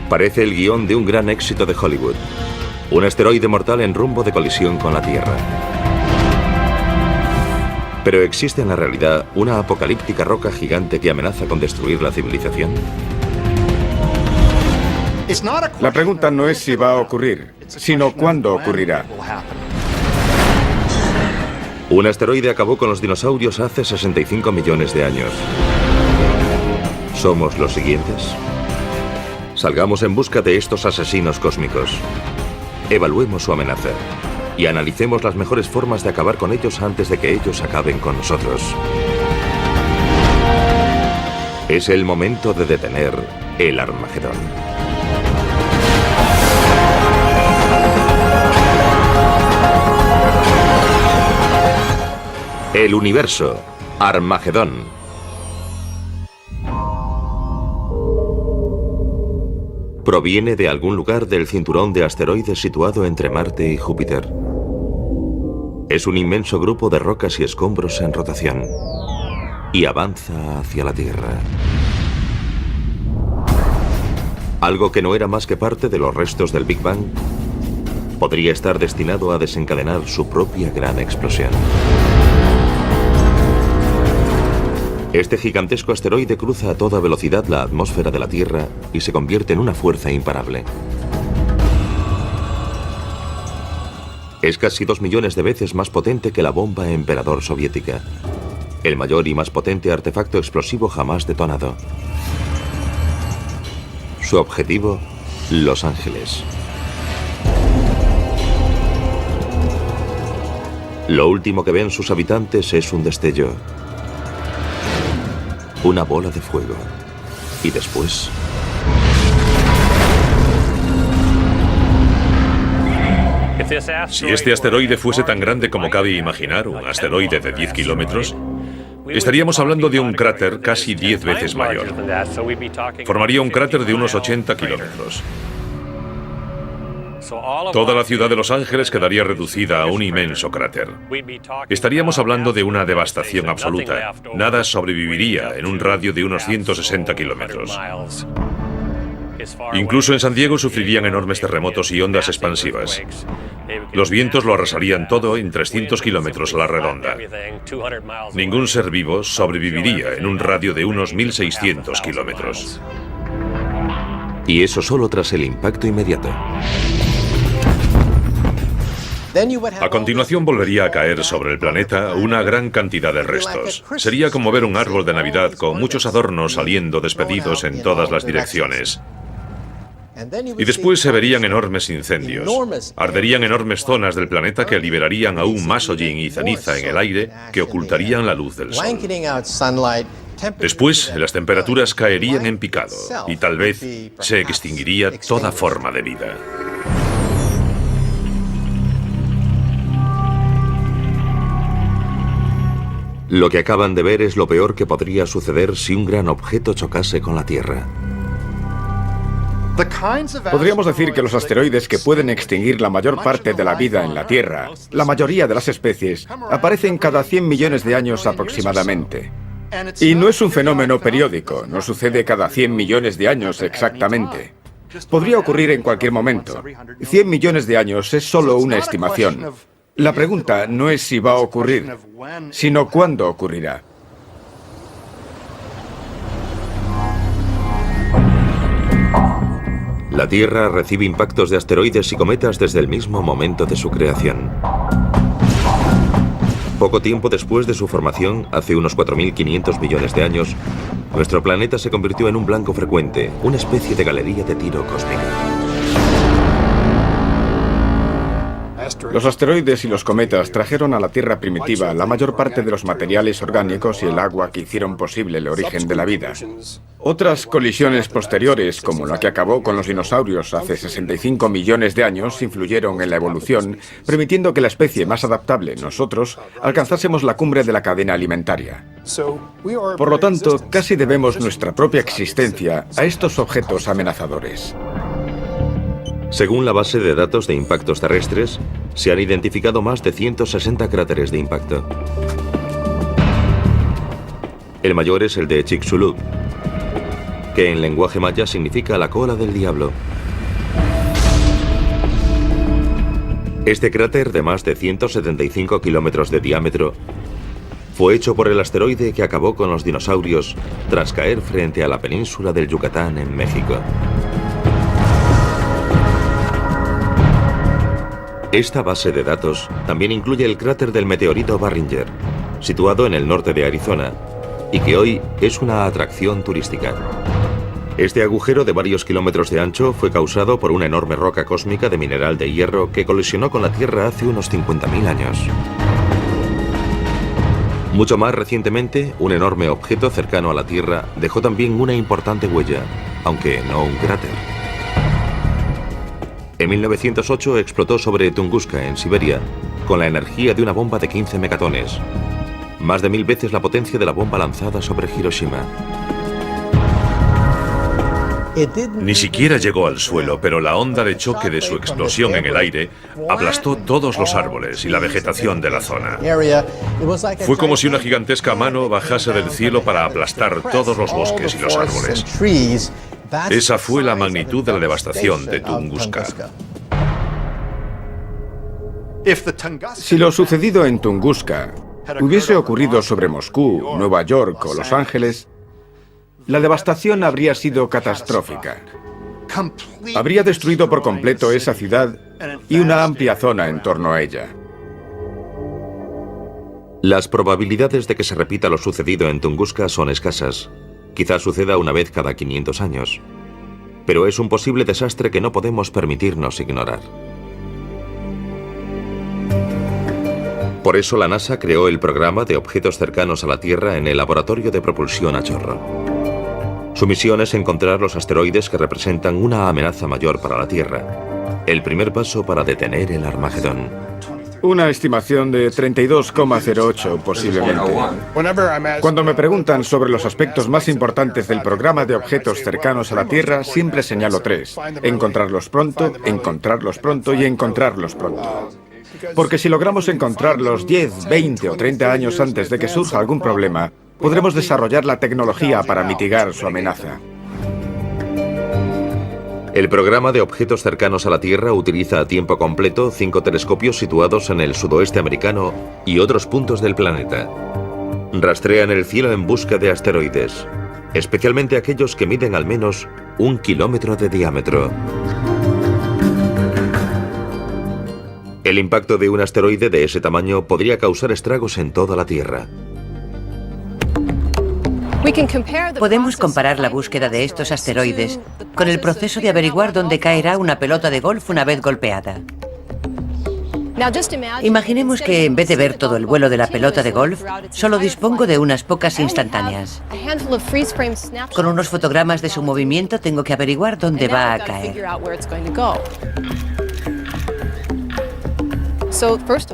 Parece el guión de un gran éxito de Hollywood. Un asteroide mortal en rumbo de colisión con la Tierra. Pero ¿existe en la realidad una apocalíptica roca gigante que amenaza con destruir la civilización? La pregunta no es si va a ocurrir, sino cuándo ocurrirá. Un asteroide acabó con los dinosaurios hace 65 millones de años. ¿Somos los siguientes? Salgamos en busca de estos asesinos cósmicos. Evaluemos su amenaza y analicemos las mejores formas de acabar con ellos antes de que ellos acaben con nosotros. Es el momento de detener el Armagedón. El universo, Armagedón. Proviene de algún lugar del cinturón de asteroides situado entre Marte y Júpiter. Es un inmenso grupo de rocas y escombros en rotación y avanza hacia la Tierra. Algo que no era más que parte de los restos del Big Bang podría estar destinado a desencadenar su propia gran explosión. Este gigantesco asteroide cruza a toda velocidad la atmósfera de la Tierra y se convierte en una fuerza imparable. Es casi 2 millones de veces más potente que la bomba Emperador soviética, el mayor y más potente artefacto explosivo jamás detonado. Su objetivo, Los Ángeles. Lo último que ven sus habitantes es un destello. Una bola de fuego. Y después... Si este asteroide fuese tan grande como cabe imaginar, un asteroide de 10 kilómetros, estaríamos hablando de un cráter casi 10 veces mayor. Formaría un cráter de unos 80 kilómetros. Toda la ciudad de Los Ángeles quedaría reducida a un inmenso cráter. Estaríamos hablando de una devastación absoluta. Nada sobreviviría en un radio de unos 160 kilómetros. Incluso en San Diego sufrirían enormes terremotos y ondas expansivas. Los vientos lo arrasarían todo en 300 kilómetros a la redonda. Ningún ser vivo sobreviviría en un radio de unos 1.600 kilómetros. Y eso solo tras el impacto inmediato. A continuación volvería a caer sobre el planeta una gran cantidad de restos. Sería como ver un árbol de Navidad con muchos adornos saliendo despedidos en todas las direcciones. Y después se verían enormes incendios. Arderían enormes zonas del planeta que liberarían aún más hollín y ceniza en el aire que ocultarían la luz del sol. Después, las temperaturas caerían en picado y tal vez se extinguiría toda forma de vida. Lo que acaban de ver es lo peor que podría suceder si un gran objeto chocase con la Tierra. Podríamos decir que los asteroides que pueden extinguir la mayor parte de la vida en la Tierra, la mayoría de las especies, aparecen cada 100 millones de años aproximadamente. Y no es un fenómeno periódico, no sucede cada 100 millones de años exactamente. Podría ocurrir en cualquier momento. 100 millones de años es solo una estimación. La pregunta no es si va a ocurrir, sino cuándo ocurrirá. La Tierra recibe impactos de asteroides y cometas desde el mismo momento de su creación. Poco tiempo después de su formación, hace unos 4.500 millones de años, nuestro planeta se convirtió en un blanco frecuente, una especie de galería de tiro cósmica. Los asteroides y los cometas trajeron a la Tierra primitiva la mayor parte de los materiales orgánicos y el agua que hicieron posible el origen de la vida. Otras colisiones posteriores, como la que acabó con los dinosaurios hace 65 millones de años, influyeron en la evolución, permitiendo que la especie más adaptable, nosotros, alcanzásemos la cumbre de la cadena alimentaria. Por lo tanto, casi debemos nuestra propia existencia a estos objetos amenazadores. Según la base de datos de impactos terrestres, se han identificado más de 160 cráteres de impacto. El mayor es el de Chicxulub. que en lenguaje maya significa la cola del diablo. Este cráter de más de 175 kilómetros de diámetro fue hecho por el asteroide que acabó con los dinosaurios tras caer frente a la península del Yucatán en México. Esta base de datos también incluye el cráter del meteorito Barringer, situado en el norte de Arizona, y que hoy es una atracción turística. Este agujero de varios kilómetros de ancho fue causado por una enorme roca cósmica de mineral de hierro que colisionó con la Tierra hace unos 50.000 años. Mucho más recientemente, un enorme objeto cercano a la Tierra dejó también una importante huella, aunque no un cráter. En 1908 explotó sobre Tunguska, en Siberia, con la energía de una bomba de 15 megatones, más de 1000 veces la potencia de la bomba lanzada sobre Hiroshima. Ni siquiera llegó al suelo, pero la onda de choque de su explosión en el aire aplastó todos los árboles y la vegetación de la zona. Fue como si una gigantesca mano bajase del cielo para aplastar todos los bosques y los árboles. Esa fue la magnitud de la devastación de Tunguska. Si lo sucedido en Tunguska hubiese ocurrido sobre Moscú, Nueva York o Los Ángeles, la devastación habría sido catastrófica. Habría destruido por completo esa ciudad y una amplia zona en torno a ella. Las probabilidades de que se repita lo sucedido en Tunguska son escasas. Quizás suceda una vez cada 500 años. Pero es un posible desastre que no podemos permitirnos ignorar. Por eso la NASA creó el programa de objetos cercanos a la Tierra en el Laboratorio de Propulsión a Chorro. Su misión es encontrar los asteroides que representan una amenaza mayor para la Tierra. El primer paso para detener el Armagedón. Una estimación de 32,08 posiblemente. Cuando me preguntan sobre los aspectos más importantes del programa de objetos cercanos a la Tierra, siempre señalo 3. Encontrarlos pronto y encontrarlos pronto. Porque si logramos encontrarlos 10, 20 o 30 años antes de que surja algún problema, podremos desarrollar la tecnología para mitigar su amenaza. El programa de objetos cercanos a la Tierra utiliza a tiempo completo 5 telescopios situados en el sudoeste americano y otros puntos del planeta. Rastrean el cielo en busca de asteroides, especialmente aquellos que miden al menos 1 kilómetro de diámetro. El impacto de un asteroide de ese tamaño podría causar estragos en toda la Tierra. Podemos comparar la búsqueda de estos asteroides con el proceso de averiguar dónde caerá una pelota de golf una vez golpeada. Imaginemos que en vez de ver todo el vuelo de la pelota de golf, solo dispongo de unas pocas instantáneas. Con unos fotogramas de su movimiento tengo que averiguar dónde va a caer.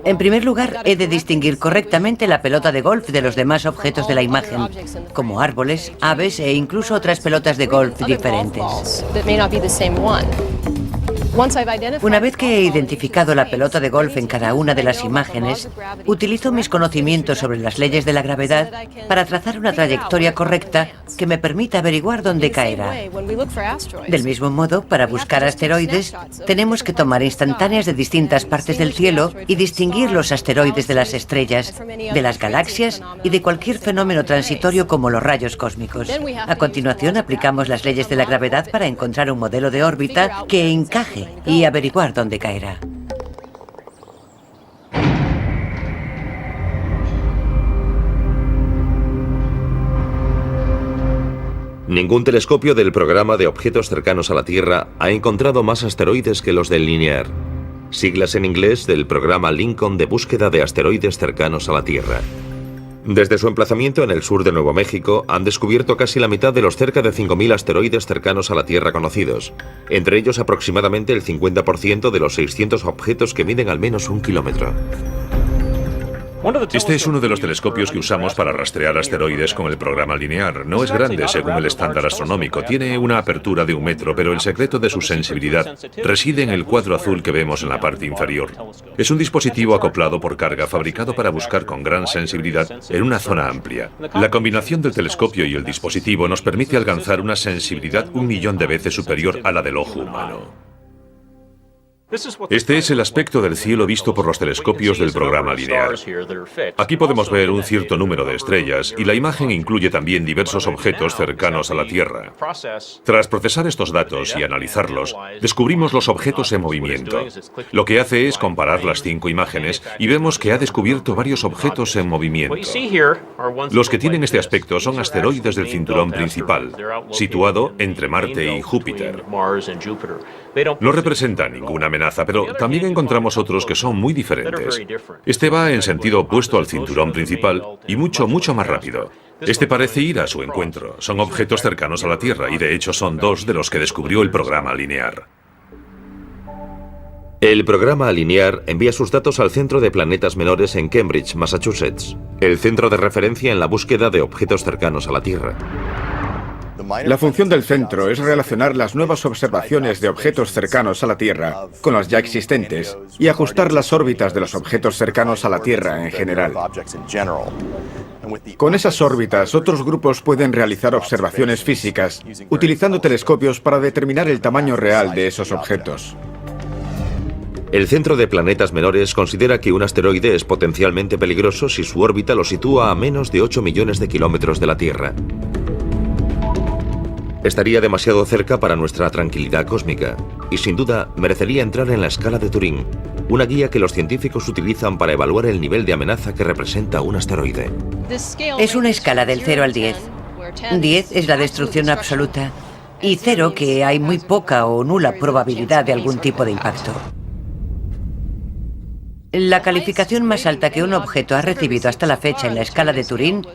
En primer lugar, he de distinguir correctamente la pelota de golf de los demás objetos de la imagen, como árboles, aves e incluso otras pelotas de golf diferentes. Una vez que he identificado la pelota de golf en cada una de las imágenes, utilizo mis conocimientos sobre las leyes de la gravedad para trazar una trayectoria correcta que me permita averiguar dónde caerá. Del mismo modo, para buscar asteroides, tenemos que tomar instantáneas de distintas partes del cielo y distinguir los asteroides de las estrellas, de las galaxias y de cualquier fenómeno transitorio como los rayos cósmicos. A continuación, aplicamos las leyes de la gravedad para encontrar un modelo de órbita que encaje y averiguar dónde caerá. Ningún telescopio del programa de objetos cercanos a la Tierra ha encontrado más asteroides que los del LINEAR, siglas en inglés del programa Lincoln de búsqueda de asteroides cercanos a la Tierra. Desde su emplazamiento en el sur de Nuevo México, han descubierto casi la mitad de los cerca de 5.000 asteroides cercanos a la Tierra conocidos, entre ellos aproximadamente el 50% de los 600 objetos que miden al menos 1 kilómetro. Este es uno de los telescopios que usamos para rastrear asteroides con el programa lineal. No es grande según el estándar astronómico. Tiene una apertura de 1 metro, pero el secreto de su sensibilidad reside en el cuadro azul que vemos en la parte inferior. Es un dispositivo acoplado por carga fabricado para buscar con gran sensibilidad en una zona amplia. La combinación del telescopio y el dispositivo nos permite alcanzar una sensibilidad 1 millón de veces superior a la del ojo humano. Este es el aspecto del cielo visto por los telescopios del programa lineal. Aquí podemos ver un cierto número de estrellas y la imagen incluye también diversos objetos cercanos a la Tierra. Tras procesar estos datos y analizarlos, descubrimos los objetos en movimiento. Lo que hace es comparar las 5 imágenes y vemos que ha descubierto varios objetos en movimiento. Los que tienen este aspecto son asteroides del cinturón principal, situado entre Marte y Júpiter. No representan ninguna amenaza, pero también encontramos otros que son muy diferentes. Este va en sentido opuesto al cinturón principal y mucho más rápido. Este parece ir a su encuentro. Son objetos cercanos a la Tierra y de hecho son 2 de los que descubrió el programa lineal. El programa lineal envía sus datos al Centro de Planetas Menores en Cambridge, Massachusetts, el centro de referencia en la búsqueda de objetos cercanos a la Tierra. La función del centro es relacionar las nuevas observaciones de objetos cercanos a la Tierra con las ya existentes y ajustar las órbitas de los objetos cercanos a la Tierra en general. Con esas órbitas, otros grupos pueden realizar observaciones físicas utilizando telescopios para determinar el tamaño real de esos objetos. El Centro de Planetas Menores considera que un asteroide es potencialmente peligroso si su órbita lo sitúa a menos de 8 millones de kilómetros de la Tierra. Estaría demasiado cerca para nuestra tranquilidad cósmica y sin duda merecería entrar en la escala de Turing, una guía que los científicos utilizan para evaluar el nivel de amenaza que representa un asteroide. Es una escala del 0 al 10. 10 es la destrucción absoluta y 0 que hay muy poca o nula probabilidad de algún tipo de impacto. La calificación más alta que un objeto ha recibido hasta la fecha en la escala de Turing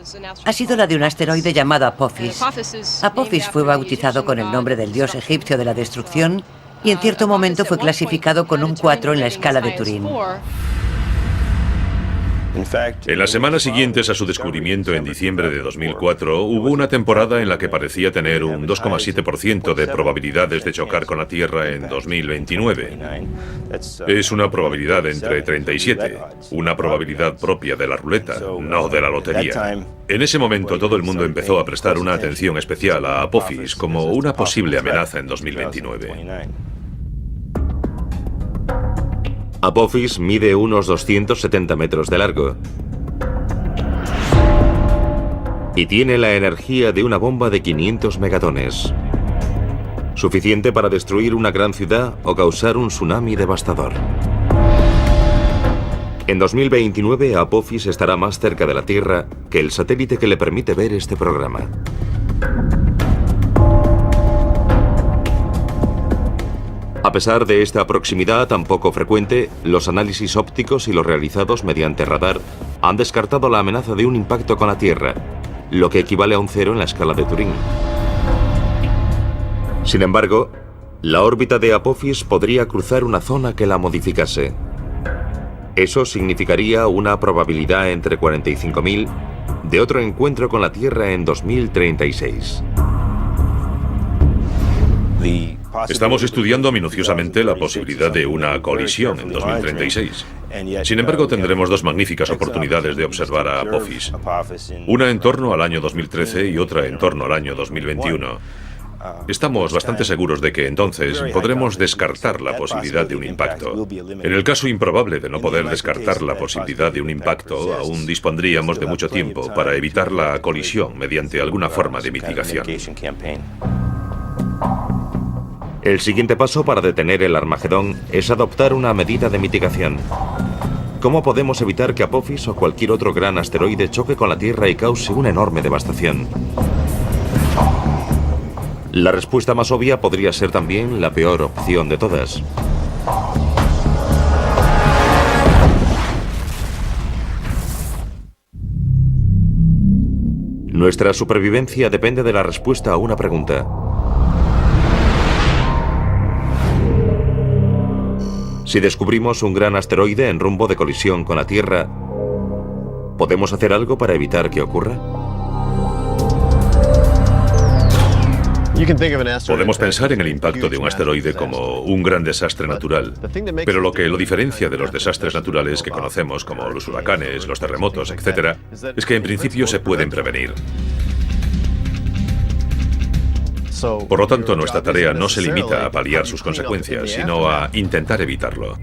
ha sido la de un asteroide llamado Apophis. Apophis fue bautizado con el nombre del dios egipcio de la destrucción y en cierto momento fue clasificado con un 4 en la escala de Turing. En las semanas siguientes a su descubrimiento en diciembre de 2004, hubo una temporada en la que parecía tener un 2,7% de probabilidades de chocar con la Tierra en 2029. Es una probabilidad entre 37, una probabilidad propia de la ruleta, no de la lotería. En ese momento todo el mundo empezó a prestar una atención especial a Apophis como una posible amenaza en 2029. Apophis mide unos 270 metros de largo y tiene la energía de una bomba de 500 megatones, suficiente para destruir una gran ciudad o causar un tsunami devastador. En 2029, Apophis estará más cerca de la Tierra que el satélite que le permite ver este programa. A pesar de esta proximidad tan poco frecuente, los análisis ópticos y los realizados mediante radar han descartado la amenaza de un impacto con la Tierra, lo que equivale a un 0 en la escala de Turing. Sin embargo, la órbita de Apophis podría cruzar una zona que la modificase. Eso significaría una probabilidad entre 45.000 de otro encuentro con la Tierra en 2036. Estamos estudiando minuciosamente la posibilidad de una colisión en 2036. Sin embargo, tendremos 2 magníficas oportunidades de observar a Apophis. Una en torno al año 2013 y otra en torno al año 2021. Estamos bastante seguros de que entonces podremos descartar la posibilidad de un impacto. En el caso improbable de no poder descartar la posibilidad de un impacto, aún dispondríamos de mucho tiempo para evitar la colisión mediante alguna forma de mitigación. El siguiente paso para detener el Armagedón es adoptar una medida de mitigación. ¿Cómo podemos evitar que Apophis o cualquier otro gran asteroide choque con la Tierra y cause una enorme devastación? La respuesta más obvia podría ser también la peor opción de todas. Nuestra supervivencia depende de la respuesta a una pregunta. Si descubrimos un gran asteroide en rumbo de colisión con la Tierra, ¿Podemos hacer algo para evitar que ocurra? Podemos pensar en el impacto de un asteroide como un gran desastre natural, pero lo que lo diferencia de los desastres naturales que conocemos como los huracanes, los terremotos, etc., es que en principio se pueden prevenir. Por lo tanto, nuestra tarea no se limita a paliar sus consecuencias, sino a intentar evitarlo.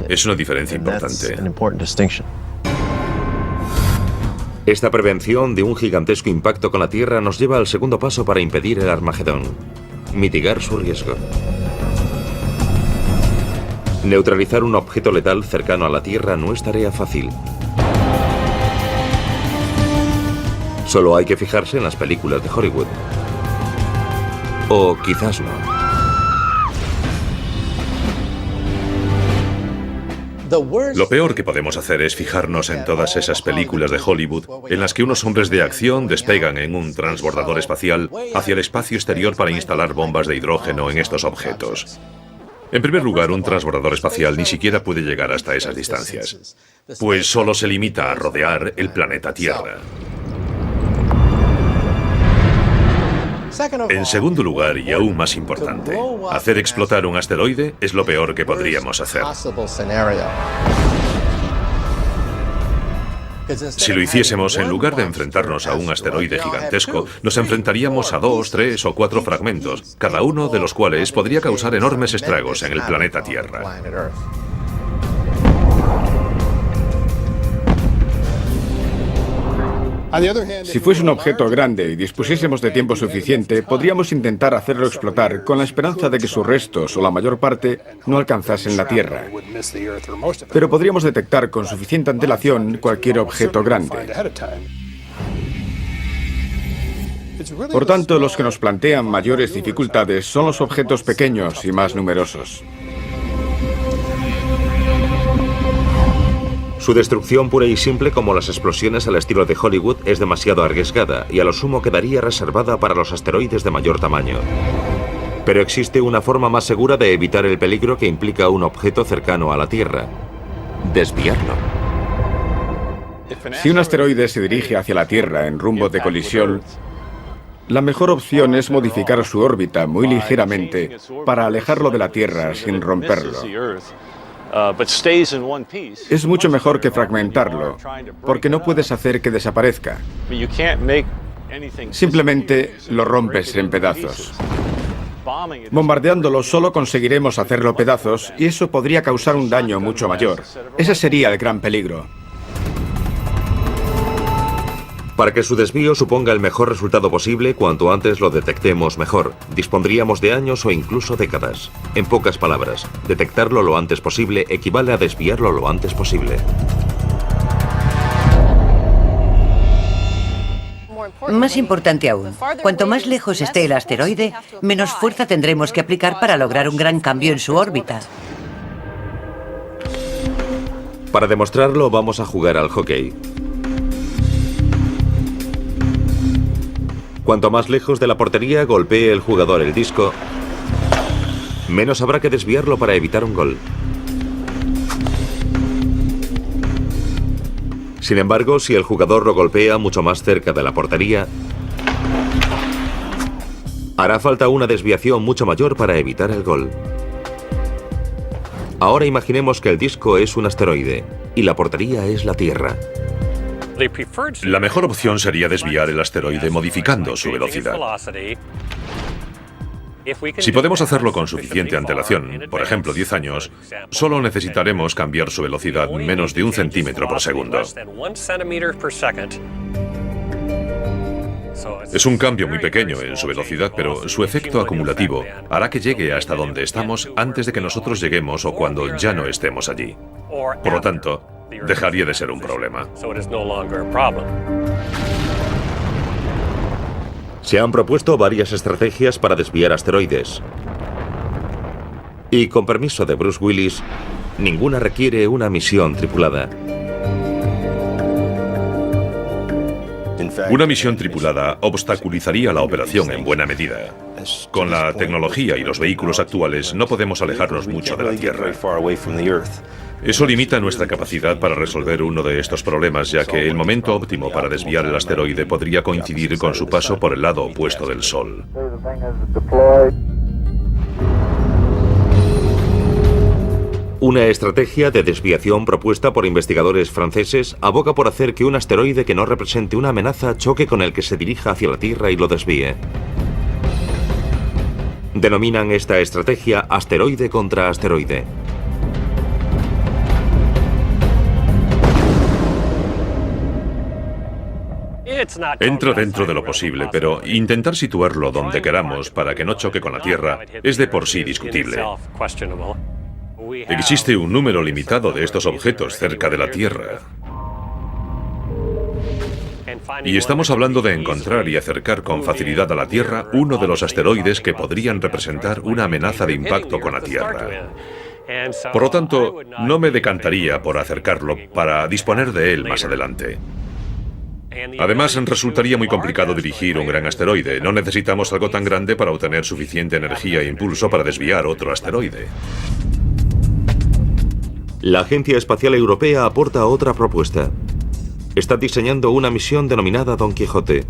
Es una diferencia importante. Esta prevención de un gigantesco impacto con la Tierra nos lleva al segundo paso para impedir el Armagedón: mitigar su riesgo. Neutralizar un objeto letal cercano a la Tierra no es tarea fácil. Solo hay que fijarse en las películas de Hollywood. O quizás no. Lo peor que podemos hacer es fijarnos en todas esas películas de Hollywood en las que unos hombres de acción despegan en un transbordador espacial hacia el espacio exterior para instalar bombas de hidrógeno en estos objetos. En primer lugar, un transbordador espacial ni siquiera puede llegar hasta esas distancias, pues solo se limita a rodear el planeta Tierra. En segundo lugar, y aún más importante, hacer explotar un asteroide es lo peor que podríamos hacer. Si lo hiciésemos, en lugar de enfrentarnos a un asteroide gigantesco, nos enfrentaríamos a 2, 3 o 4 fragmentos, cada uno de los cuales podría causar enormes estragos en el planeta Tierra. Si fuese un objeto grande y dispusiésemos de tiempo suficiente, podríamos intentar hacerlo explotar con la esperanza de que sus restos, o la mayor parte, no alcanzasen la Tierra. Pero podríamos detectar con suficiente antelación cualquier objeto grande. Por tanto, los que nos plantean mayores dificultades son los objetos pequeños y más numerosos. Su destrucción pura y simple, como las explosiones al estilo de Hollywood, es demasiado arriesgada y a lo sumo quedaría reservada para los asteroides de mayor tamaño. Pero existe una forma más segura de evitar el peligro que implica un objeto cercano a la Tierra: desviarlo. Si un asteroide se dirige hacia la Tierra en rumbo de colisión, la mejor opción es modificar su órbita muy ligeramente para alejarlo de la Tierra sin romperlo. Es mucho mejor que fragmentarlo, porque no puedes hacer que desaparezca. Simplemente lo rompes en pedazos. Bombardeándolo solo conseguiremos hacerlo pedazos y eso podría causar un daño mucho mayor. Ese sería el gran peligro. Para que su desvío suponga el mejor resultado posible, cuanto antes lo detectemos mejor. Dispondríamos de años o incluso décadas. En pocas palabras, detectarlo lo antes posible equivale a desviarlo lo antes posible. Más importante aún, cuanto más lejos esté el asteroide, menos fuerza tendremos que aplicar para lograr un gran cambio en su órbita. Para demostrarlo, vamos a jugar al hockey. Cuanto más lejos de la portería golpee el jugador el disco, menos habrá que desviarlo para evitar un gol. Sin embargo, si el jugador lo golpea mucho más cerca de la portería, hará falta una desviación mucho mayor para evitar el gol. Ahora imaginemos que el disco es un asteroide y la portería es la Tierra. La mejor opción sería desviar el asteroide modificando su velocidad. Si podemos hacerlo con suficiente antelación, por ejemplo 10 años, solo necesitaremos cambiar su velocidad menos de 1 centímetro por segundo. Es un cambio muy pequeño en su velocidad, pero su efecto acumulativo hará que llegue hasta donde estamos antes de que nosotros lleguemos o cuando ya no estemos allí. Por lo tanto, dejaría de ser un problema. Se han propuesto varias estrategias para desviar asteroides. Y con permiso de Bruce Willis, ninguna requiere una misión tripulada. Una misión tripulada obstaculizaría la operación en buena medida. Con la tecnología y los vehículos actuales no podemos alejarnos mucho de la Tierra. Eso limita nuestra capacidad para resolver uno de estos problemas, ya que el momento óptimo para desviar el asteroide podría coincidir con su paso por el lado opuesto del Sol. Una estrategia de desviación propuesta por investigadores franceses aboga por hacer que un asteroide que no represente una amenaza choque con el que se dirija hacia la Tierra y lo desvíe. Denominan esta estrategia asteroide contra asteroide. Entra dentro de lo posible, pero intentar situarlo donde queramos para que no choque con la Tierra es de por sí discutible. Existe un número limitado de estos objetos cerca de la Tierra. Y estamos hablando de encontrar y acercar con facilidad a la Tierra uno de los asteroides que podrían representar una amenaza de impacto con la Tierra. Por lo tanto, no me decantaría por acercarlo para disponer de él más adelante. Además, resultaría muy complicado dirigir un gran asteroide. No necesitamos algo tan grande para obtener suficiente energía e impulso para desviar otro asteroide. La Agencia Espacial Europea aporta otra propuesta. Está diseñando una misión denominada Don Quijote.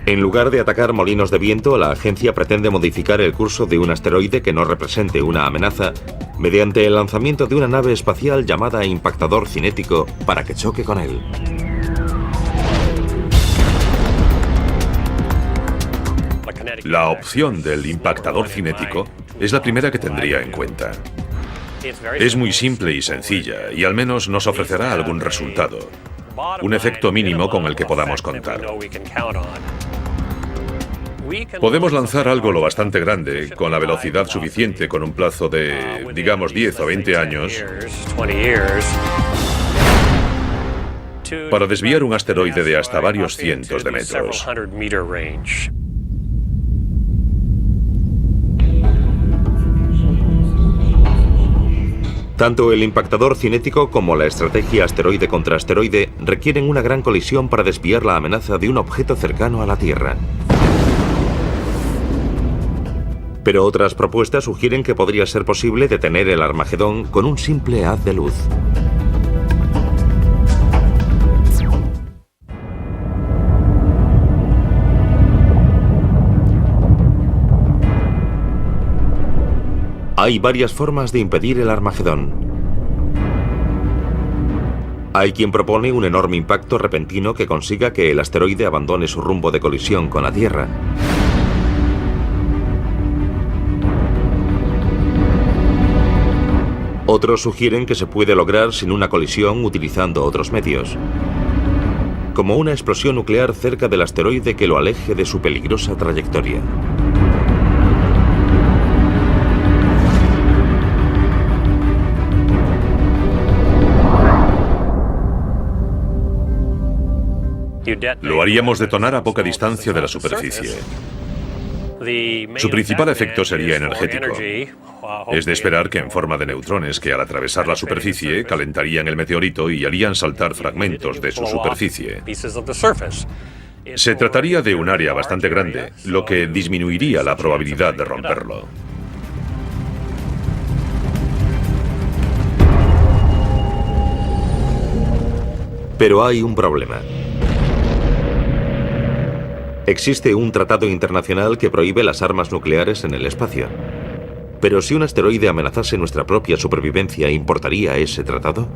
En lugar de atacar molinos de viento, la agencia pretende modificar el curso de un asteroide que no represente una amenaza mediante el lanzamiento de una nave espacial llamada impactador cinético para que choque con él. La opción del impactador cinético es la primera que tendría en cuenta. Es muy simple y sencilla, y al menos nos ofrecerá algún resultado. Un efecto mínimo con el que podamos contar. Podemos lanzar algo lo bastante grande, con la velocidad suficiente, con un plazo de, digamos, 10 o 20 años, para desviar un asteroide de hasta varios cientos de metros. Tanto el impactador cinético como la estrategia asteroide contra asteroide requieren una gran colisión para desviar la amenaza de un objeto cercano a la Tierra. Pero otras propuestas sugieren que podría ser posible detener el Armagedón con un simple haz de luz. Hay varias formas de impedir el Armagedón. Hay quien propone un enorme impacto repentino que consiga que el asteroide abandone su rumbo de colisión con la Tierra. Otros sugieren que se puede lograr sin una colisión utilizando otros medios, como una explosión nuclear cerca del asteroide que lo aleje de su peligrosa trayectoria. Lo haríamos detonar a poca distancia de la superficie. Su principal efecto sería energético. Es de esperar que en forma de neutrones que al atravesar la superficie calentarían el meteorito y harían saltar fragmentos de su superficie. Se trataría de un área bastante grande, lo que disminuiría la probabilidad de romperlo. Pero hay un problema. Existe un tratado internacional que prohíbe las armas nucleares en el espacio. Pero si un asteroide amenazase nuestra propia supervivencia, ¿importaría ese tratado?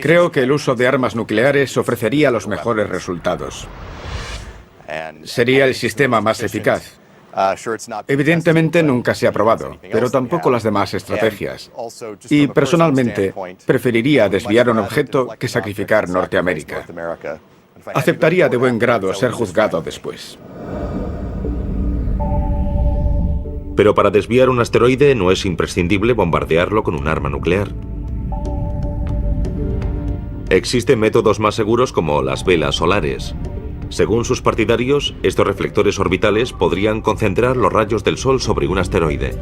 Creo que el uso de armas nucleares ofrecería los mejores resultados. Sería el sistema más eficaz. Evidentemente nunca se ha probado, pero tampoco las demás estrategias. Y personalmente preferiría desviar un objeto que sacrificar Norteamérica. Aceptaría de buen grado ser juzgado después. Pero para desviar un asteroide no es imprescindible bombardearlo con un arma nuclear. Existen métodos más seguros como las velas solares. Según sus partidarios, estos reflectores orbitales podrían concentrar los rayos del Sol sobre un asteroide.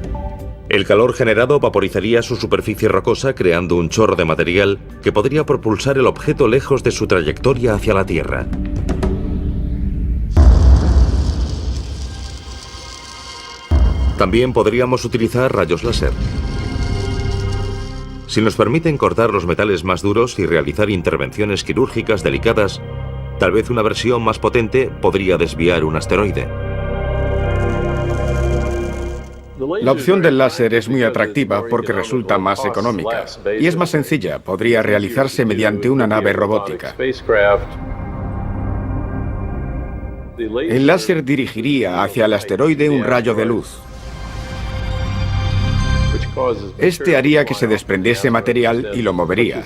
El calor generado vaporizaría su superficie rocosa creando un chorro de material que podría propulsar el objeto lejos de su trayectoria hacia la Tierra. También podríamos utilizar rayos láser. Si nos permiten cortar los metales más duros y realizar intervenciones quirúrgicas delicadas, tal vez una versión más potente podría desviar un asteroide. La opción del láser es muy atractiva porque resulta más económica y es más sencilla. Podría realizarse mediante una nave robótica. El láser dirigiría hacia el asteroide un rayo de luz. Este haría que se desprendiese material y lo movería.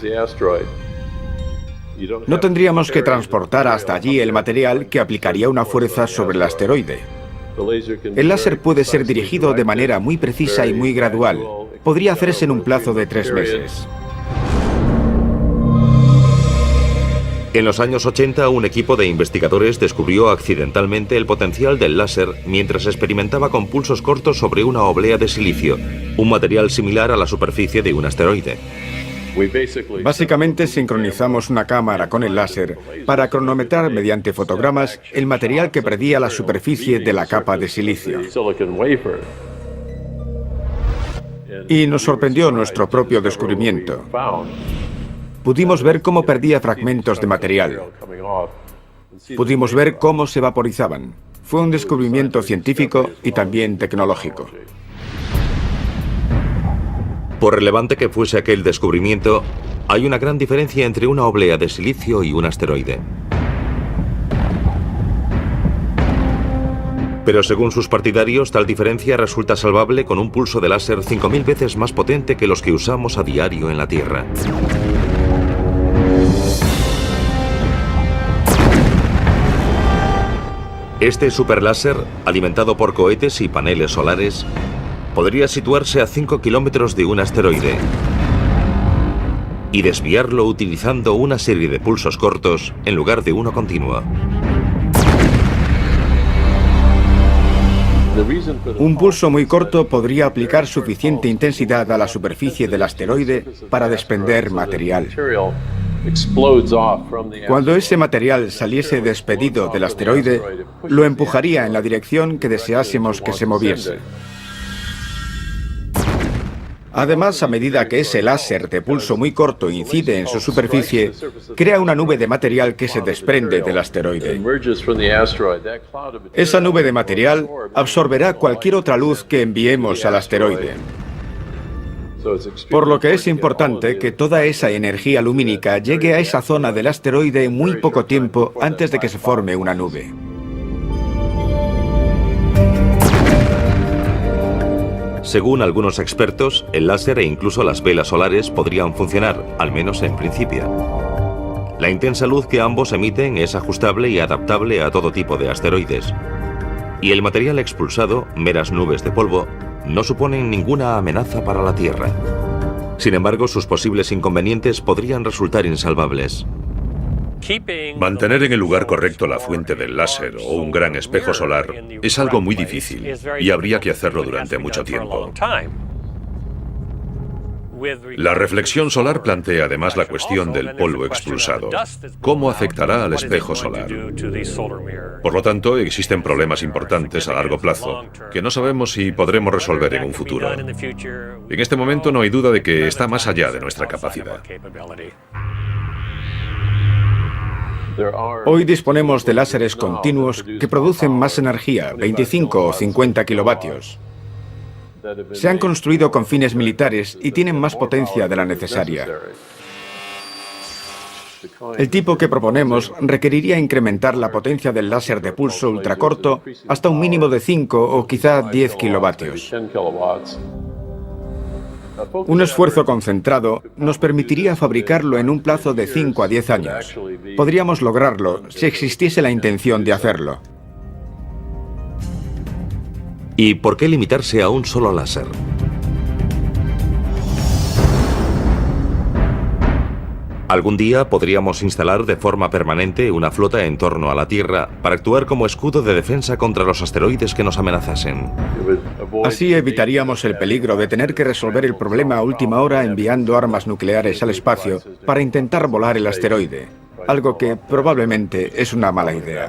No tendríamos que transportar hasta allí el material que aplicaría una fuerza sobre el asteroide. El láser puede ser dirigido de manera muy precisa y muy gradual. Podría hacerse en un plazo de 3 meses. En los años 80, un equipo de investigadores descubrió accidentalmente el potencial del láser mientras experimentaba con pulsos cortos sobre una oblea de silicio, un material similar a la superficie de un asteroide. Básicamente sincronizamos una cámara con el láser para cronometrar mediante fotogramas el material que predía la superficie de la capa de silicio. Y nos sorprendió nuestro propio descubrimiento. Pudimos ver cómo perdía fragmentos de material. Pudimos ver cómo se vaporizaban. Fue un descubrimiento científico y también tecnológico. Por relevante que fuese aquel descubrimiento, hay una gran diferencia entre una oblea de silicio y un asteroide. Pero según sus partidarios, tal diferencia resulta salvable con un pulso de láser 5000 veces más potente que los que usamos a diario en la Tierra. Este superláser, alimentado por cohetes y paneles solares, podría situarse a 5 kilómetros de un asteroide y desviarlo utilizando una serie de pulsos cortos en lugar de uno continuo. Un pulso muy corto podría aplicar suficiente intensidad a la superficie del asteroide para desprender material. Cuando ese material saliese despedido del asteroide, lo empujaría en la dirección que deseásemos que se moviese. Además, a medida que ese láser de pulso muy corto incide en su superficie, crea una nube de material que se desprende del asteroide. Esa nube de material absorberá cualquier otra luz que enviemos al asteroide. Por lo que es importante que toda esa energía lumínica llegue a esa zona del asteroide en muy poco tiempo antes de que se forme una nube. Según algunos expertos, el láser e incluso las velas solares podrían funcionar, al menos en principio. La intensa luz que ambos emiten es ajustable y adaptable a todo tipo de asteroides. Y el material expulsado, meras nubes de polvo, no suponen ninguna amenaza para la Tierra. Sin embargo, sus posibles inconvenientes podrían resultar insalvables. Mantener en el lugar correcto la fuente del láser o un gran espejo solar es algo muy difícil y habría que hacerlo durante mucho tiempo. La reflexión solar plantea además la cuestión del polvo expulsado. ¿Cómo afectará al espejo solar? Por lo tanto, existen problemas importantes a largo plazo que no sabemos si podremos resolver en un futuro. En este momento no hay duda de que está más allá de nuestra capacidad. Hoy disponemos de láseres continuos que producen más energía, 25 o 50 kilovatios. Se han construido con fines militares y tienen más potencia de la necesaria. El tipo que proponemos requeriría incrementar la potencia del láser de pulso ultracorto hasta un mínimo de 5 o quizá 10 kilovatios. Un esfuerzo concentrado nos permitiría fabricarlo en un plazo de 5 a 10 años. Podríamos lograrlo si existiese la intención de hacerlo. ¿Y por qué limitarse a un solo láser? Algún día podríamos instalar de forma permanente una flota en torno a la Tierra para actuar como escudo de defensa contra los asteroides que nos amenazasen. Así evitaríamos el peligro de tener que resolver el problema a última hora enviando armas nucleares al espacio para intentar volar el asteroide, algo que probablemente es una mala idea.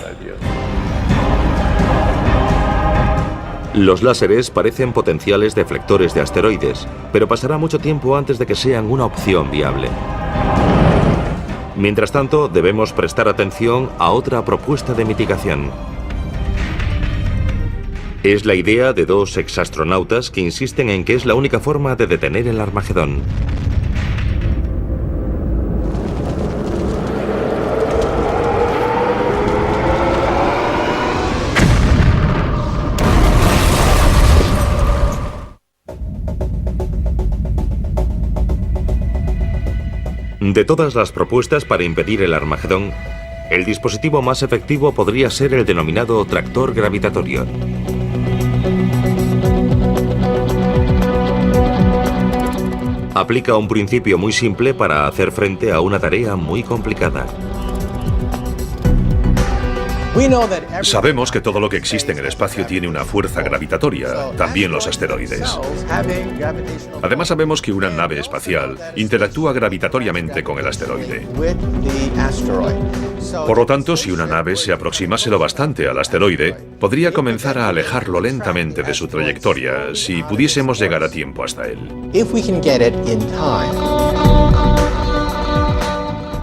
Los láseres parecen potenciales deflectores de asteroides, pero pasará mucho tiempo antes de que sean una opción viable. Mientras tanto, debemos prestar atención a otra propuesta de mitigación. Es la idea de dos exastronautas que insisten en que es la única forma de detener el Armagedón. De todas las propuestas para impedir el Armagedón, el dispositivo más efectivo podría ser el denominado tractor gravitatorio. Aplica un principio muy simple para hacer frente a una tarea muy complicada. Sabemos que todo lo que existe en el espacio tiene una fuerza gravitatoria, también los asteroides. Además sabemos que una nave espacial interactúa gravitatoriamente con el asteroide. Por lo tanto, si una nave se aproximase lo bastante al asteroide, podría comenzar a alejarlo lentamente de su trayectoria si pudiésemos llegar a tiempo hasta él.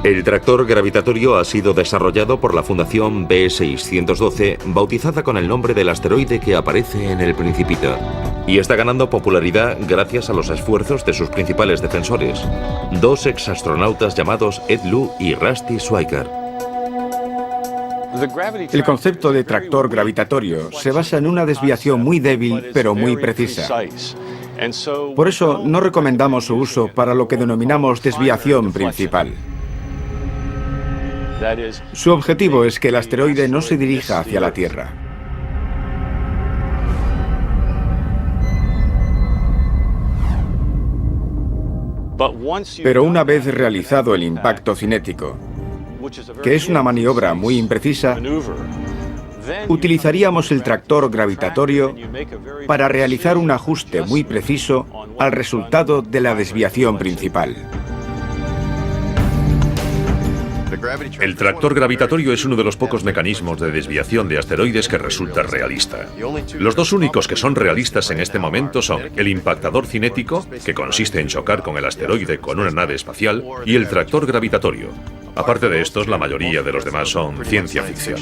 El tractor gravitatorio ha sido desarrollado por la Fundación B612, bautizada con el nombre del asteroide que aparece en El Principito, y está ganando popularidad gracias a los esfuerzos de sus principales defensores, dos exastronautas llamados Ed Lu y Rusty Schweiker. El concepto de tractor gravitatorio se basa en una desviación muy débil pero muy precisa. Por eso no recomendamos su uso para lo que denominamos desviación principal. Su objetivo es que el asteroide no se dirija hacia la Tierra. Pero una vez realizado el impacto cinético, que es una maniobra muy imprecisa, utilizaríamos el tractor gravitatorio para realizar un ajuste muy preciso al resultado de la desviación principal. El tractor gravitatorio es uno de los pocos mecanismos de desviación de asteroides que resulta realista. Los dos únicos que son realistas en este momento son el impactador cinético, que consiste en chocar con el asteroide con una nave espacial, y el tractor gravitatorio. Aparte de estos, la mayoría de los demás son ciencia ficción.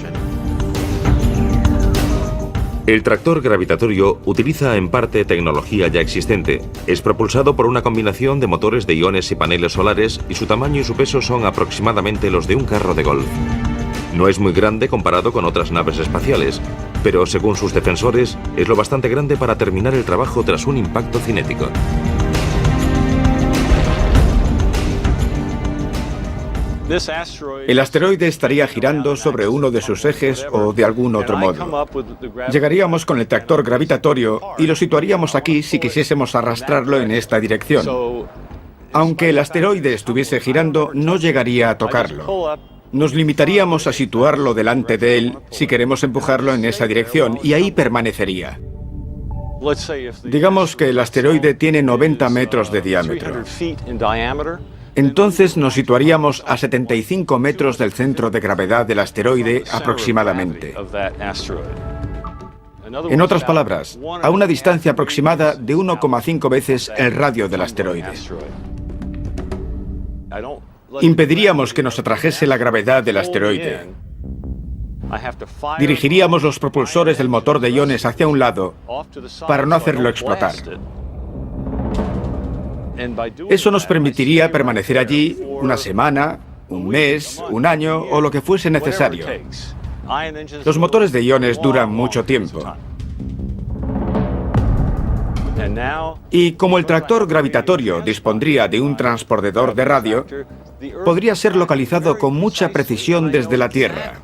El tractor gravitatorio utiliza en parte tecnología ya existente. Es propulsado por una combinación de motores de iones y paneles solares y su tamaño y su peso son aproximadamente los de un carro de golf. No es muy grande comparado con otras naves espaciales, pero según sus defensores es lo bastante grande para terminar el trabajo tras un impacto cinético. El asteroide estaría girando sobre uno de sus ejes o de algún otro modo. Llegaríamos con el tractor gravitatorio y lo situaríamos aquí si quisiésemos arrastrarlo en esta dirección. Aunque el asteroide estuviese girando, no llegaría a tocarlo. Nos limitaríamos a situarlo delante de él si queremos empujarlo en esa dirección y ahí permanecería. Digamos que el asteroide tiene 90 metros de diámetro. Entonces nos situaríamos a 75 metros del centro de gravedad del asteroide aproximadamente. En otras palabras, a una distancia aproximada de 1,5 veces el radio del asteroide. Impediríamos que nos atrajese la gravedad del asteroide. Dirigiríamos los propulsores del motor de iones hacia un lado para no hacerlo explotar. Eso nos permitiría permanecer allí una semana, un mes, un año o lo que fuese necesario. Los motores de iones duran mucho tiempo. Y como el tractor gravitatorio dispondría de un transpondedor de radio, podría ser localizado con mucha precisión desde la Tierra.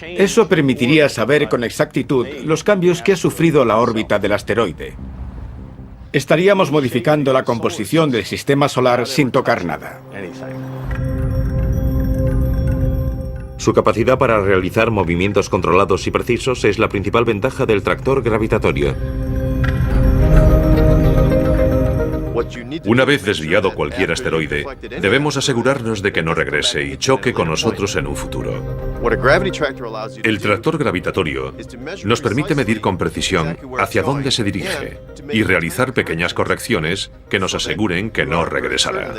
Eso permitiría saber con exactitud los cambios que ha sufrido la órbita del asteroide. estaríamos modificando la composición del sistema solar sin tocar nada. Su capacidad para realizar movimientos controlados y precisos es la principal ventaja del tractor gravitatorio. Una vez desviado cualquier asteroide, debemos asegurarnos de que no regrese y choque con nosotros en un futuro. El tractor gravitatorio nos permite medir con precisión hacia dónde se dirige y realizar pequeñas correcciones que nos aseguren que no regresará.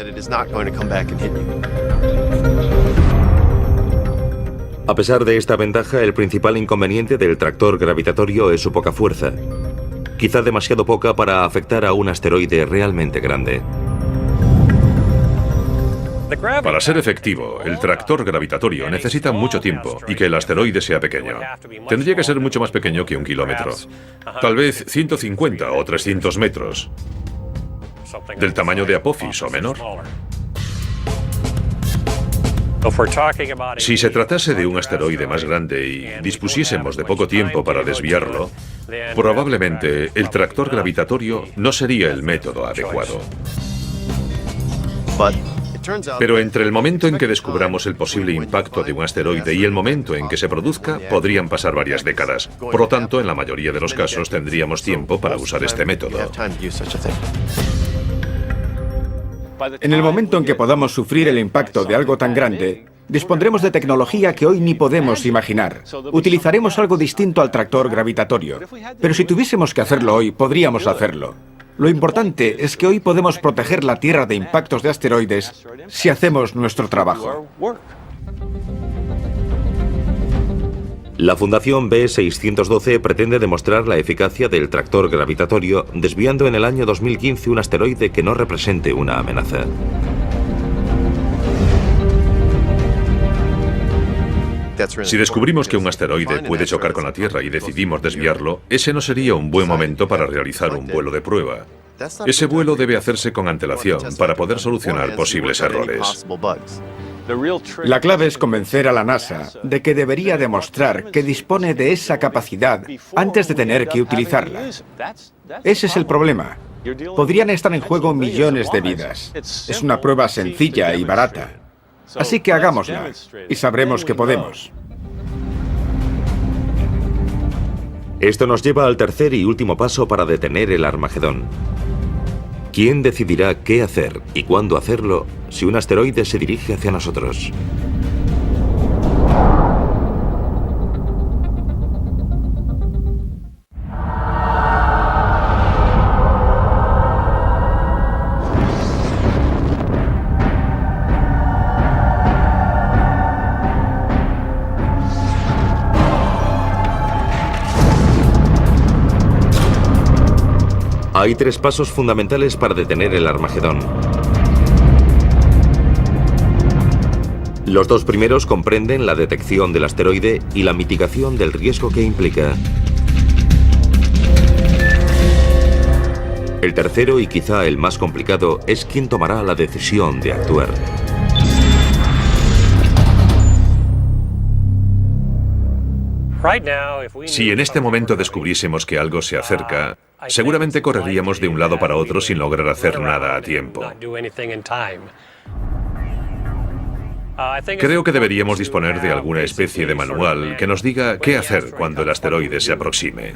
A pesar de esta ventaja, el principal inconveniente del tractor gravitatorio es su poca fuerza. Quizá demasiado poca para afectar a un asteroide realmente grande. Para ser efectivo, el tractor gravitatorio necesita mucho tiempo y que el asteroide sea pequeño. Tendría que ser mucho más pequeño que 1 kilómetro. Tal vez 150 o 300 metros. Del tamaño de Apophis o menor. Si se tratase de un asteroide más grande y dispusiésemos de poco tiempo para desviarlo, probablemente el tractor gravitatorio no sería el método adecuado. Pero entre el momento en que descubramos el posible impacto de un asteroide y el momento en que se produzca, podrían pasar varias décadas. Por lo tanto, en la mayoría de los casos tendríamos tiempo para usar este método. En el momento en que podamos sufrir el impacto de algo tan grande, dispondremos de tecnología que hoy ni podemos imaginar. Utilizaremos algo distinto al tractor gravitatorio. Pero si tuviésemos que hacerlo hoy, podríamos hacerlo. Lo importante es que hoy podemos proteger la Tierra de impactos de asteroides si hacemos nuestro trabajo. La Fundación B612 pretende demostrar la eficacia del tractor gravitatorio desviando en el año 2015 un asteroide que no represente una amenaza. Si descubrimos que un asteroide puede chocar con la Tierra y decidimos desviarlo, ese no sería un buen momento para realizar un vuelo de prueba. Ese vuelo debe hacerse con antelación para poder solucionar posibles errores. La clave es convencer a la NASA de que debería demostrar que dispone de esa capacidad antes de tener que utilizarla. Ese es el problema. Podrían estar en juego millones de vidas. Es una prueba sencilla y barata. Así que hagámosla y sabremos que podemos. Esto nos lleva al tercer y último paso para detener el Armagedón. ¿Quién decidirá qué hacer y cuándo hacerlo si un asteroide se dirige hacia nosotros? Hay 3 pasos fundamentales para detener el Armagedón. Los 2 primeros comprenden la detección del asteroide y la mitigación del riesgo que implica. El tercero, y quizá el más complicado, es quién tomará la decisión de actuar. Si en este momento descubriésemos que algo se acerca, seguramente correríamos de un lado para otro sin lograr hacer nada a tiempo. Creo que deberíamos disponer de alguna especie de manual que nos diga qué hacer cuando el asteroide se aproxime.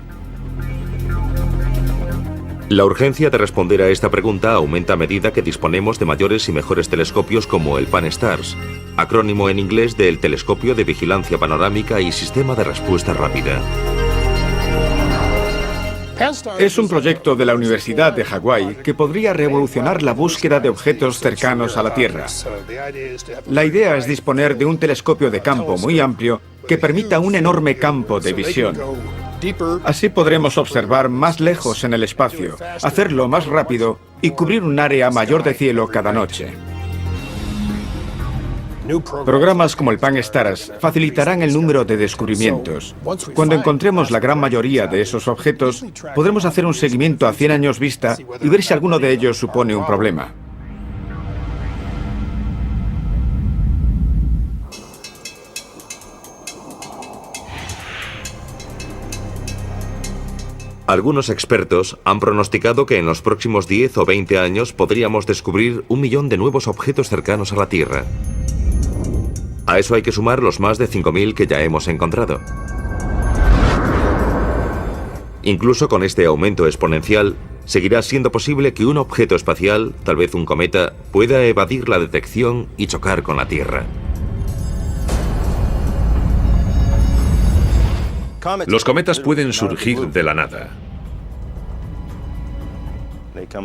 La urgencia de responder a esta pregunta aumenta a medida que disponemos de mayores y mejores telescopios como el Pan-STARRS, acrónimo en inglés del Telescopio de Vigilancia Panorámica y Sistema de Respuesta Rápida. Es un proyecto de la Universidad de Hawái que podría revolucionar la búsqueda de objetos cercanos a la Tierra. La idea es disponer de un telescopio de campo muy amplio que permita un enorme campo de visión. Así podremos observar más lejos en el espacio, hacerlo más rápido y cubrir un área mayor de cielo cada noche. Programas como el Pan-STARRS facilitarán el número de descubrimientos. Cuando encontremos la gran mayoría de esos objetos, podremos hacer un seguimiento a 100 años vista y ver si alguno de ellos supone un problema. Algunos expertos han pronosticado que en los próximos 10 o 20 años podríamos descubrir 1 millón de nuevos objetos cercanos a la Tierra. A eso hay que sumar los más de 5.000 que ya hemos encontrado. Incluso con este aumento exponencial, seguirá siendo posible que un objeto espacial, tal vez un cometa, pueda evadir la detección y chocar con la Tierra. Los cometas pueden surgir de la nada.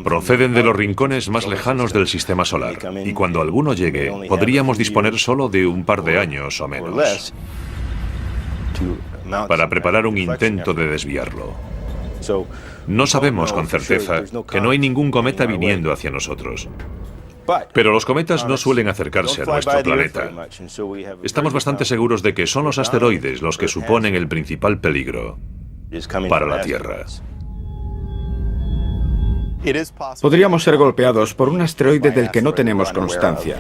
Proceden de los rincones más lejanos del sistema solar, y cuando alguno llegue, podríamos disponer solo de un par de años o menos para preparar un intento de desviarlo. No sabemos con certeza que no hay ningún cometa viniendo hacia nosotros. Pero los cometas no suelen acercarse a nuestro planeta. Estamos bastante seguros de que son los asteroides los que suponen el principal peligro para la Tierra. Podríamos ser golpeados por un asteroide del que no tenemos constancia.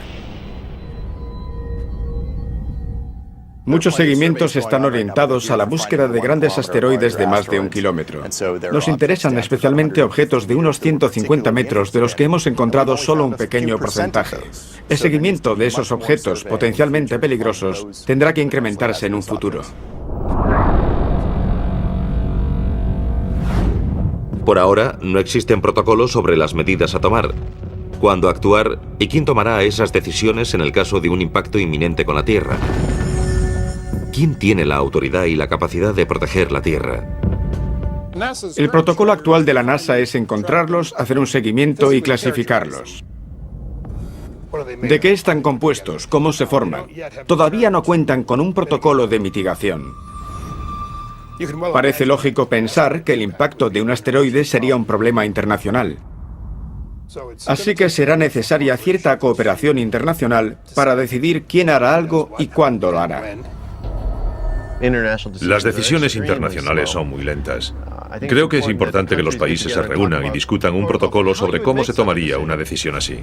Muchos seguimientos están orientados a la búsqueda de grandes asteroides de más de 1 kilómetro. Nos interesan especialmente objetos de unos 150 metros de los que hemos encontrado solo un pequeño porcentaje. El seguimiento de esos objetos potencialmente peligrosos tendrá que incrementarse en un futuro. Por ahora, no existen protocolos sobre las medidas a tomar, cuándo actuar y quién tomará esas decisiones en el caso de un impacto inminente con la Tierra. ¿Quién tiene la autoridad y la capacidad de proteger la Tierra? El protocolo actual de la NASA es encontrarlos, hacer un seguimiento y clasificarlos. ¿De qué están compuestos? ¿Cómo se forman? Todavía no cuentan con un protocolo de mitigación. Parece lógico pensar que el impacto de un asteroide sería un problema internacional. Así que será necesaria cierta cooperación internacional para decidir quién hará algo y cuándo lo hará. Las decisiones internacionales son muy lentas. Creo que es importante que los países se reúnan y discutan un protocolo sobre cómo se tomaría una decisión así.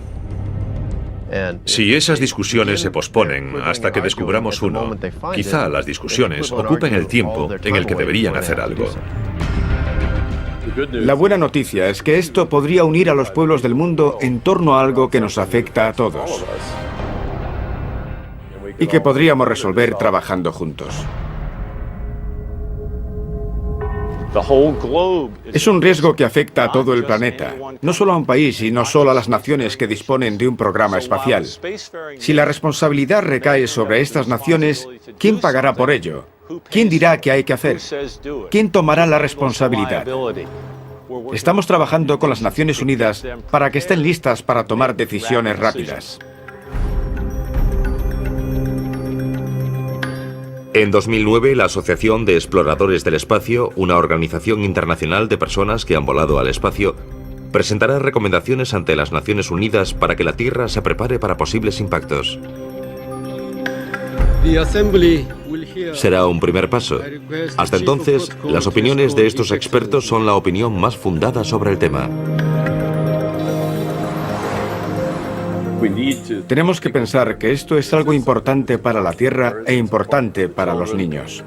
Si esas discusiones se posponen hasta que descubramos uno, quizá las discusiones ocupen el tiempo en el que deberían hacer algo. La buena noticia es que esto podría unir a los pueblos del mundo en torno a algo que nos afecta a todos y que podríamos resolver trabajando juntos. Es un riesgo que afecta a todo el planeta, no solo a un país y no solo a las naciones que disponen de un programa espacial. Si la responsabilidad recae sobre estas naciones, ¿quién pagará por ello? ¿Quién dirá qué hay que hacer? ¿Quién tomará la responsabilidad? Estamos trabajando con las Naciones Unidas para que estén listas para tomar decisiones rápidas. En 2009, la Asociación de Exploradores del Espacio, una organización internacional de personas que han volado al espacio, presentará recomendaciones ante las Naciones Unidas para que la Tierra se prepare para posibles impactos. Será un primer paso. Hasta entonces, las opiniones de estos expertos son la opinión más fundada sobre el tema. Tenemos que pensar que esto es algo importante para la Tierra e importante para los niños.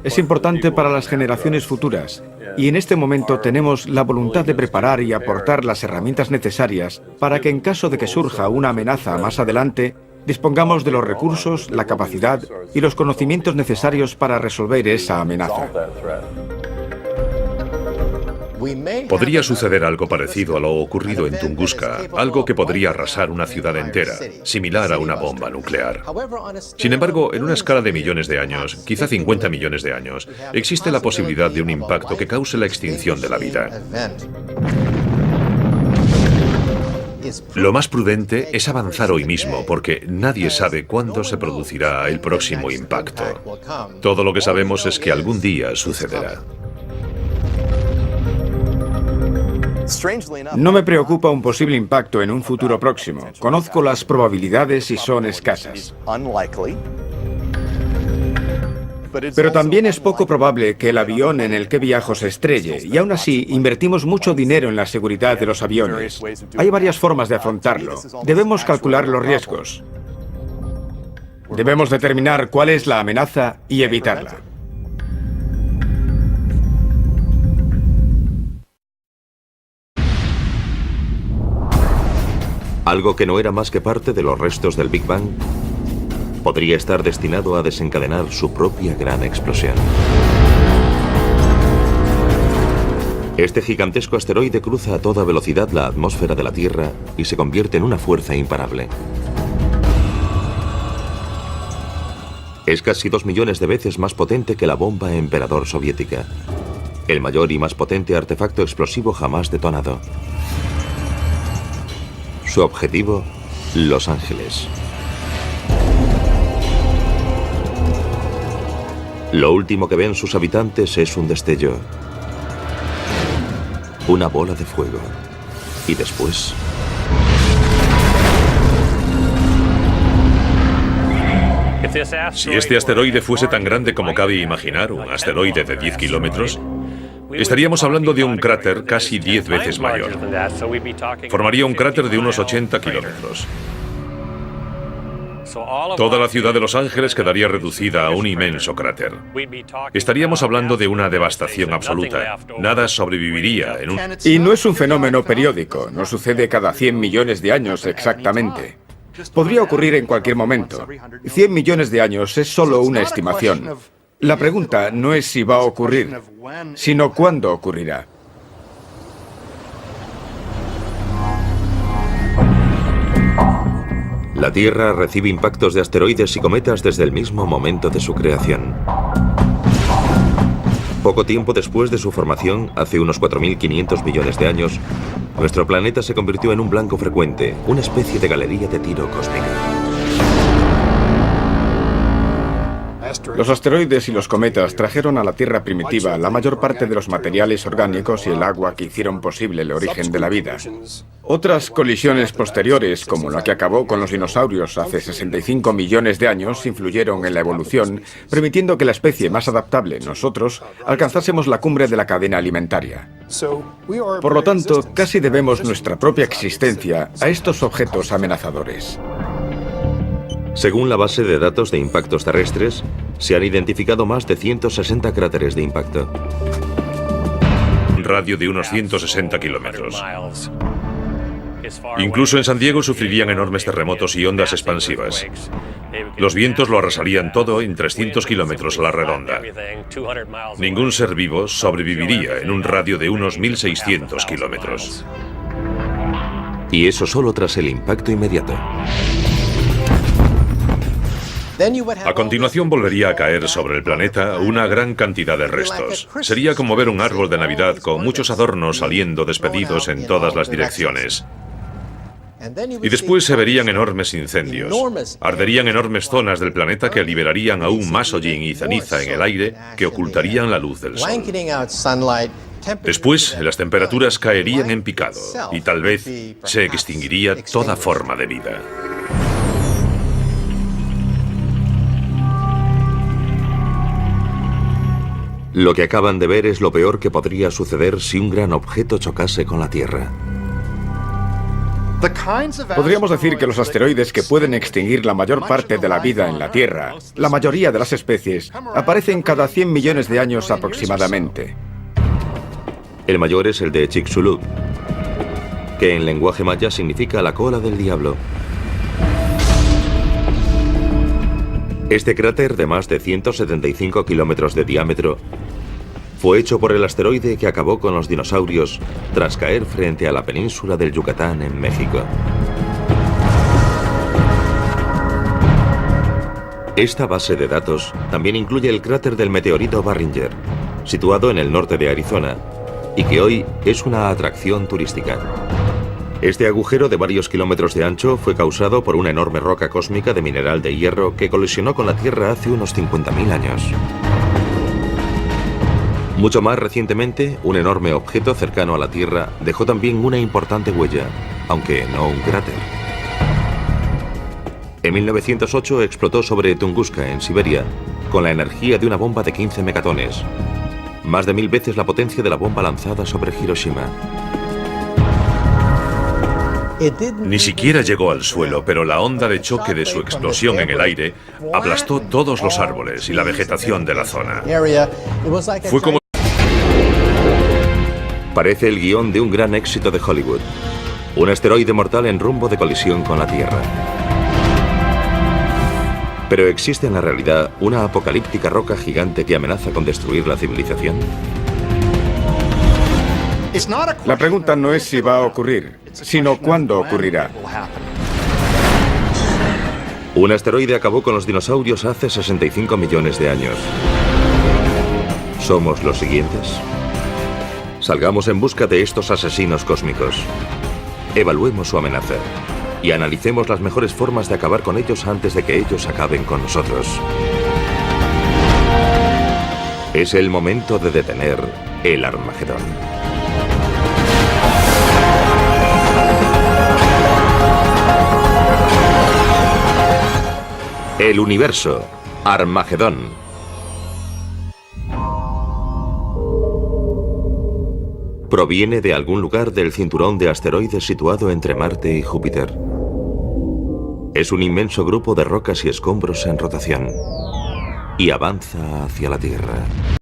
Es importante para las generaciones futuras. Y en este momento tenemos la voluntad de preparar y aportar las herramientas necesarias para que en caso de que surja una amenaza más adelante, dispongamos de los recursos, la capacidad y los conocimientos necesarios para resolver esa amenaza. Podría suceder algo parecido a lo ocurrido en Tunguska, algo que podría arrasar una ciudad entera, similar a una bomba nuclear. Sin embargo, en una escala de millones de años, quizá 50 millones de años, existe la posibilidad de un impacto que cause la extinción de la vida. Lo más prudente es avanzar hoy mismo, porque nadie sabe cuándo se producirá el próximo impacto. Todo lo que sabemos es que algún día sucederá. No me preocupa un posible impacto en un futuro próximo. Conozco las probabilidades y son escasas. Pero también es poco probable que el avión en el que viajo se estrelle, y aún así invertimos mucho dinero en la seguridad de los aviones. Hay varias formas de afrontarlo. Debemos calcular los riesgos. Debemos determinar cuál es la amenaza y evitarla. algo que no era más que parte de los restos del Big Bang, podría estar destinado a desencadenar su propia gran explosión. Este gigantesco asteroide cruza a toda velocidad la atmósfera de la Tierra y se convierte en una fuerza imparable. Es casi 2 millones de veces más potente que la bomba Emperador soviética, el mayor y más potente artefacto explosivo jamás detonado. Su objetivo, Los Ángeles. Lo último que ven sus habitantes es un destello, una bola de fuego, y después... Si este asteroide fuese tan grande como cabe imaginar, un asteroide de 10 kilómetros, estaríamos hablando de un cráter casi 10 veces mayor. Formaría un cráter de unos 80 kilómetros. Toda la ciudad de Los Ángeles quedaría reducida a un inmenso cráter. Estaríamos hablando de una devastación absoluta. Nada sobreviviría en un... Y no es un fenómeno periódico, no sucede cada 100 millones de años exactamente. Podría ocurrir en cualquier momento. 100 millones de años es solo una estimación. La pregunta no es si va a ocurrir, sino cuándo ocurrirá. La Tierra recibe impactos de asteroides y cometas desde el mismo momento de su creación. Poco tiempo después de su formación, hace unos 4.500 millones de años, nuestro planeta se convirtió en un blanco frecuente, una especie de galería de tiro cósmica. Los asteroides y los cometas trajeron a la Tierra primitiva la mayor parte de los materiales orgánicos y el agua que hicieron posible el origen de la vida. Otras colisiones posteriores, como la que acabó con los dinosaurios hace 65 millones de años, influyeron en la evolución, permitiendo que la especie más adaptable, nosotros, alcanzásemos la cumbre de la cadena alimentaria. Por lo tanto, casi debemos nuestra propia existencia a estos objetos amenazadores. Según la base de datos de impactos terrestres, se han identificado más de 160 cráteres de impacto. Un radio de unos 160 kilómetros. Incluso en San Diego sufrirían enormes terremotos y ondas expansivas. Los vientos lo arrasarían todo en 300 kilómetros a la redonda. Ningún ser vivo sobreviviría en un radio de unos 1.600 kilómetros. Y eso solo tras el impacto inmediato. A continuación volvería a caer sobre el planeta una gran cantidad de restos. Sería como ver un árbol de Navidad con muchos adornos saliendo despedidos en todas las direcciones. Y después se verían enormes incendios. Arderían enormes zonas del planeta que liberarían aún más hollín y ceniza en el aire que ocultarían la luz del sol. Después, las temperaturas caerían en picado y tal vez se extinguiría toda forma de vida. Lo que acaban de ver es lo peor que podría suceder si un gran objeto chocase con la Tierra. Podríamos decir que los asteroides que pueden extinguir la mayor parte de la vida en la Tierra, la mayoría de las especies, aparecen cada 100 millones de años aproximadamente. El mayor es el de Chicxulub, que en lenguaje maya significa la cola del diablo. Este cráter de más de 175 kilómetros de diámetro fue hecho por el asteroide que acabó con los dinosaurios tras caer frente a la península del Yucatán en México. Esta base de datos también incluye el cráter del meteorito Barringer, situado en el norte de Arizona, y que hoy es una atracción turística. Este agujero de varios kilómetros de ancho fue causado por una enorme roca cósmica de mineral de hierro que colisionó con la Tierra hace unos 50.000 años. Mucho más recientemente, un enorme objeto cercano a la Tierra dejó también una importante huella, aunque no un cráter. En 1908 explotó sobre Tunguska, en Siberia, con la energía de una bomba de 15 megatones, más de 1000 veces la potencia de la bomba lanzada sobre Hiroshima. Ni siquiera llegó al suelo, pero la onda de choque de su explosión en el aire aplastó todos los árboles y la vegetación de la zona. Fue como... Parece el guión de un gran éxito de Hollywood. Un asteroide mortal en rumbo de colisión con la Tierra. Pero ¿existe en la realidad una apocalíptica roca gigante que amenaza con destruir la civilización? La pregunta no es si va a ocurrir, sino cuándo ocurrirá. Un asteroide acabó con los dinosaurios hace 65 millones de años. ¿Somos los siguientes? Salgamos en busca de estos asesinos cósmicos. Evaluemos su amenaza y analicemos las mejores formas de acabar con ellos antes de que ellos acaben con nosotros. Es el momento de detener el Armagedón. El universo, Armagedón. Proviene de algún lugar del cinturón de asteroides situado entre Marte y Júpiter. Es un inmenso grupo de rocas y escombros en rotación y avanza hacia la Tierra.